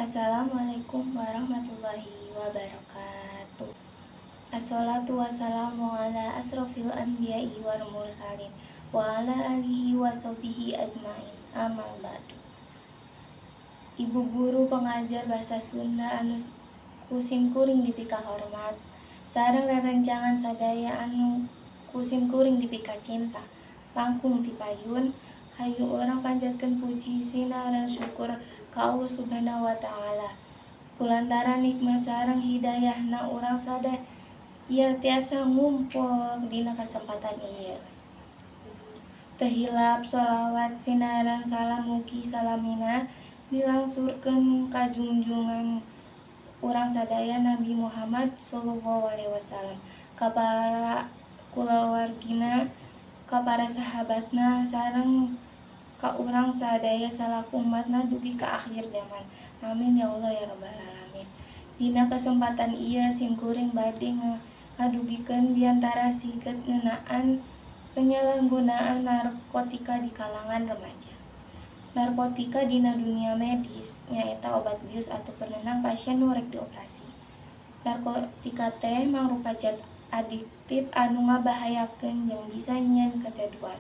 Assalamualaikum warahmatullahi wabarakatuh. Assalatu wassalamu ala asrofil anbiya'i wal mursalin wa ala alihi wa sahbihi ajmain. Amal ba'du. Ibu guru pengajar bahasa Sunda anu kusim kuring dipika hormat, sareng rerencangan sadaya anu kusim kuring dipika cinta, langkung tipayun hayu orang panjatkeun puji sinaran syukur ka Allah Subhanahu wa taala. Kulantaran nikmat sareng hidayahna urang sadaya tiasa ngumpul dina kasempatan ieu. Teu hilap sholawat sinaran salam mugi salamina dilangsurkeun ka junjungan urang sadaya Nabi Muhammad sallallahu alaihi wasallam, ka para kulawargina, ka para sahabatna, sareng ka urang sadaya salaku umatna dugi ka akhir zaman. Amin ya Allah ya rabbal alamin. Dina kesempatan ieu simkuring bade ngadugikeun diantara siget ngeunaan penyalahgunaan narkotika di kalangan remaja. Narkotika dina dunia medis nyaeta obat bius atau penenang pasien nu rek dioperasi. Narkotika teh mangrupa zat adiktif anu ngabahayakeun jeung bisa nyieun kecanduan,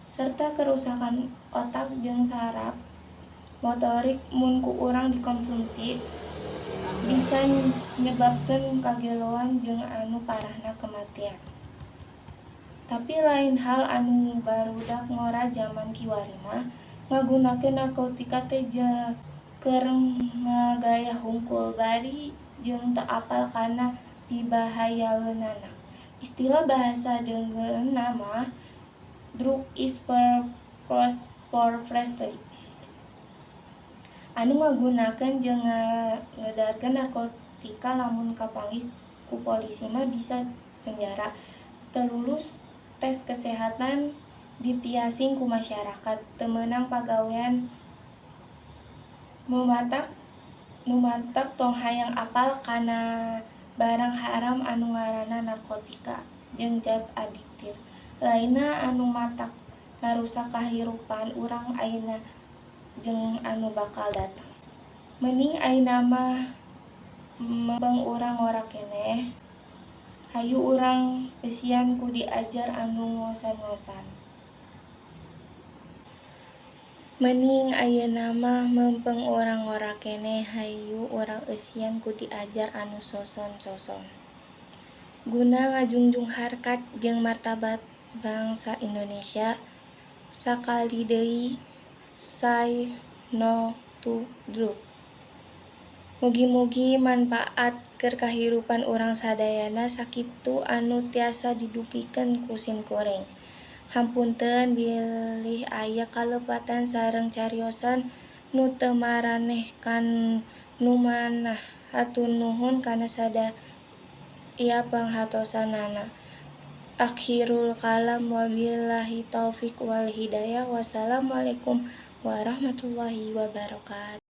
serta kerusakan otak jeung saraf motorik mun ku urang dikonsumsi bisa nyebabkeun kageloan jeung anu parahna kematian. Tapi lain hal anu barudak ngora zaman kiwari mah ngagunakeun narkotika teh keur ngagaya hungkul bari jeung teu apal kana pibahayaeunana. Istilah bahasa deungeunna mah drug is purpose for freshly. Anu ngagunakeun jeung ngedarkeun narkotika lamun kapanggih ku polisi mah bisa penjara, teu lulus tes kesehatan, dipiasing ku masyarakat, teu meunang pagawean, mumatak tong hayang apal kana barang haram anu ngaranna narkotika jeung zat adiktif. Lainna anu matak ngarusak kahirupan urang ayeuna jeung anu bakal datang. Mending ayeuna mah meumpeng urang ngora keneh, hayu urang eusian ku diajar anu ngosan-ngosan. Mending ayeuna mah meumpeng urang ngora keneh, hayu urang eusian ku diajar anu soson-soson. Guna ngajunjung harkat jeung martabat bangsa Indonesia, sakali deui say no to drug. Mugi-mugi manpaat keur kahirupan urang sadayana sakitu anu tiasa didugikeun ku simkuring. Hampunten bilih aya kalepatan sareng cariosan nu teu maranehkan nu manah. Hatur nuhun kana sadaya panghatosanana. Akhirul kalam wabillahi taufiq wal hidayah. Wassalamualaikum warahmatullahi wabarakatuh.